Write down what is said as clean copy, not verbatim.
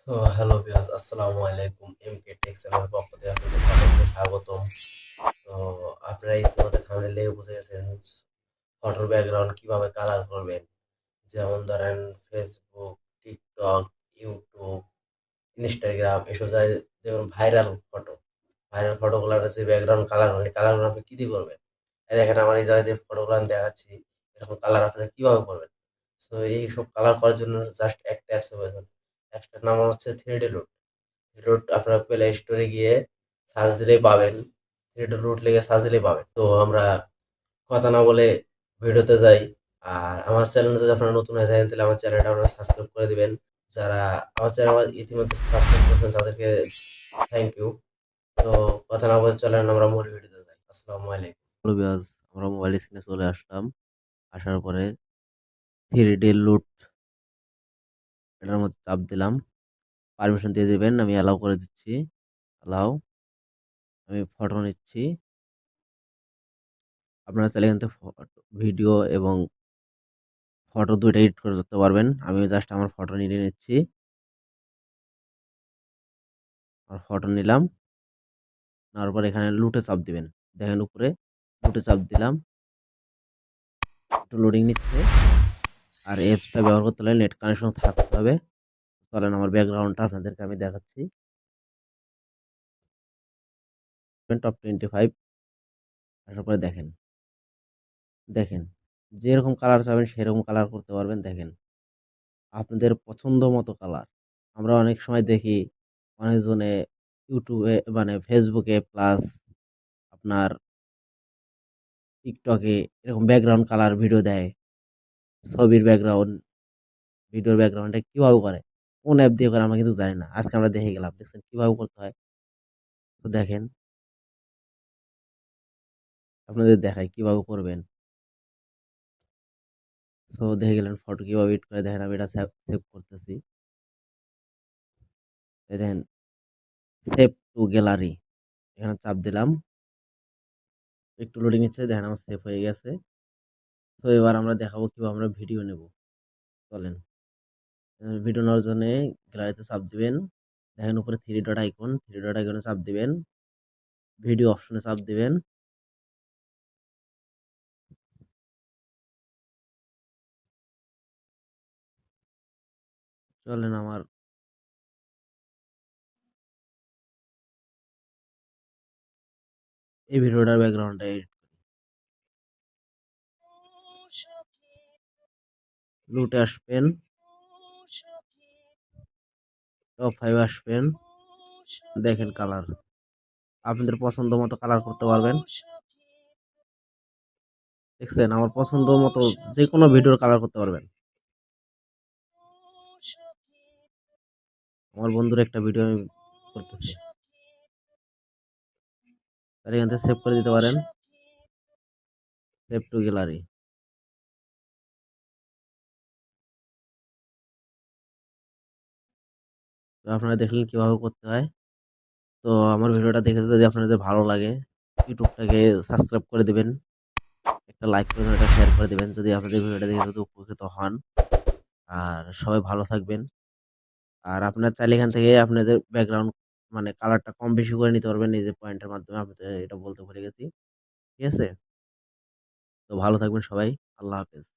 তো hello viewers, আসসালামু আলাইকুম। এমকে টেক চ্যানেলের পক্ষ থেকে আপনাদের সবাইকে স্বাগতম। তো আপনারা ইতিমধ্যে থাম্বনেল দেখে বুঝে গেছেন ফটোর ব্যাকগ্রাউন্ড কিভাবে কালার করবেন। যেমন ধরেন ফেসবুক, টিকটক, ইউটিউব, ইনস্টাগ্রাম এসব জায়গায় দেখুন ভাইরাল ফটোগুলোর যে ব্যাকগ্রাউন্ড কালার হয় কালারগুলো আপনি কি দিয়ে করবেন? এই দেখেন আমার এই জায়গায় যে ফটোগুলো আমি দেখাচ্ছি এরকম কালার আপনারা কিভাবে করবেন? সো এইসব কালার করার জন্য জাস্ট একটা অ্যাপসের প্রয়োজন। অ্যাপসটার নাম হচ্ছে 3D রুট। আপনার প্লে স্টোরে গিয়ে সার্চ দিলেই পাবেন। থ্রিডি রুট লিখে সার্চ দিলেই পাবেন। তো আমরা কথা না বলে ভিডিওতে যাই। আর আমার চ্যানেলে যদি আপনারা নতুন হয়ে থাকেন তাহলে আমার চ্যানেলটা আপনারা সাবস্ক্রাইব করে দিবেন। যারা আমার চ্যানেল আমার ইতিমধ্যে সাবস্ক্রাইব করেছেন তাদেরকে থ্যাংক ইউ। তো কথা না বলে চলেন আমরা মূল ভিডিওতে যাই। আসসালামু আলাইকুম। হ্যালো ভিউয়ার্স, আমরা মোবাইল স্ক্রিনে চলে আসলাম। আসার পরে 3D লুট এটার মধ্যে চাপ দিলাম। পারমিশন দিয়ে দিবেন। আমি অ্যালাউ করে দিচ্ছি। অ্যালাউ। আমি ফটো নিচ্ছি। আপনারা চাইলে এখান থেকে ভিডিও এবং ফটো ২ টা এডিট করে করতে পারবেন। আমি জাস্ট আমার ফটো নিয়ে নিচ্ছি। আর ফটো নিলাম। নেওয়ার পর এখানে লুটে চাপ দিবেন। দেখেন উপরে লুটে চাপ দিলাম। একটু লোডিং নিচ্ছে। আর এই অ্যাপসটা ব্যবহার করতে হলে নেট কানেকশন থাকতে হবে। চলেন আমার ব্যাকগ্রাউন্ডটা আপনাদেরকে আমি দেখাচ্ছি। টপ 25 আসার পরে দেখেন। দেখেন, যেরকম কালার চাবেন সেরকম কালার করতে পারবেন। দেখেন, আপনাদের পছন্দ মতো কালার। আমরা অনেক সময় দেখি অনেকজনে ইউটিউবে মানে ফেসবুকে প্লাস আপনার টিকটকে এরকম ব্যাকগ্রাউন্ড কালার ভিডিও দেয়। ছবির ব্যাকগ্রাউন্ড, ভিডিওর ব্যাকগ্রাউন্ডটা কিভাবে করে? কোন অ্যাপ দিয়ে করে আমরা কিন্তু জানি না। আজকে আমরা দেখে গেলাম। দেখছেন কিভাবে করতে হয়? তো দেখেন, আপনাদের দেখাই কিভাবে করবেন। তো দেখে গেলেন ফটো কিভাবে এডিট করে। দেখেন আমি এটা সেভ করতেছি। এই দেখেন, সেভ টু গ্যালারি এখানে চাপ দিলাম। একটু লোডিং নিচ্ছে। দেখেন আমার সেভ হয়ে গেছে। তো এবার আমরা দেখাবো কিভাবে আমরা ভিডিও নেব। চলেন। ভিডিও নেওয়ার জন্য গ্যালারিতে চাপ দিবেন। দেখেন উপরে থ্রি ডট আইকনে চাপ দিবেন। ভিডিও অপশনে চাপ দিবেন। চলেন আমার এই ভিডিওটার ব্যাকগ্রাউন্ডটা লুটে আসবেন। টপ 5 আসবেন। দেখেন কালার। আপনাদের পছন্দ মতো কালার করতে পারবেন। দেখছেন আমার পছন্দ মতো যে কোনো ভিডিওর কালার করতে পারবেন। আমার বন্ধুর একটা ভিডিও আমি করতেছি। তার এখান থেকে সেভ করে দিতে পারেন। Save two gallery. তো আপনারা দেখলেন কিভাবে করতে হয়। তো আমার ভিডিওটা দেখে যদি আপনাদের ভালো লাগে ইউটিউবটাকে সাবস্ক্রাইব করে দিবেন। একটা লাইক করে দেবেন, একটা শেয়ার করে দিবেন যদি আপনাদের ভিডিওটা দেখে যদি উপকৃত হন। আর সবাই ভালো থাকবেন। আর আপনারা চাইলে এখান থেকে আপনাদের ব্যাকগ্রাউন্ড মানে কালারটা কম বেশি করে নিতে পারবেন নিজের পয়েন্টের মাধ্যমে। আপনাদের এটা বলতে ভুলে গেছি। ঠিক আছে? তো ভালো থাকবেন সবাই। আল্লাহ হাফেজ।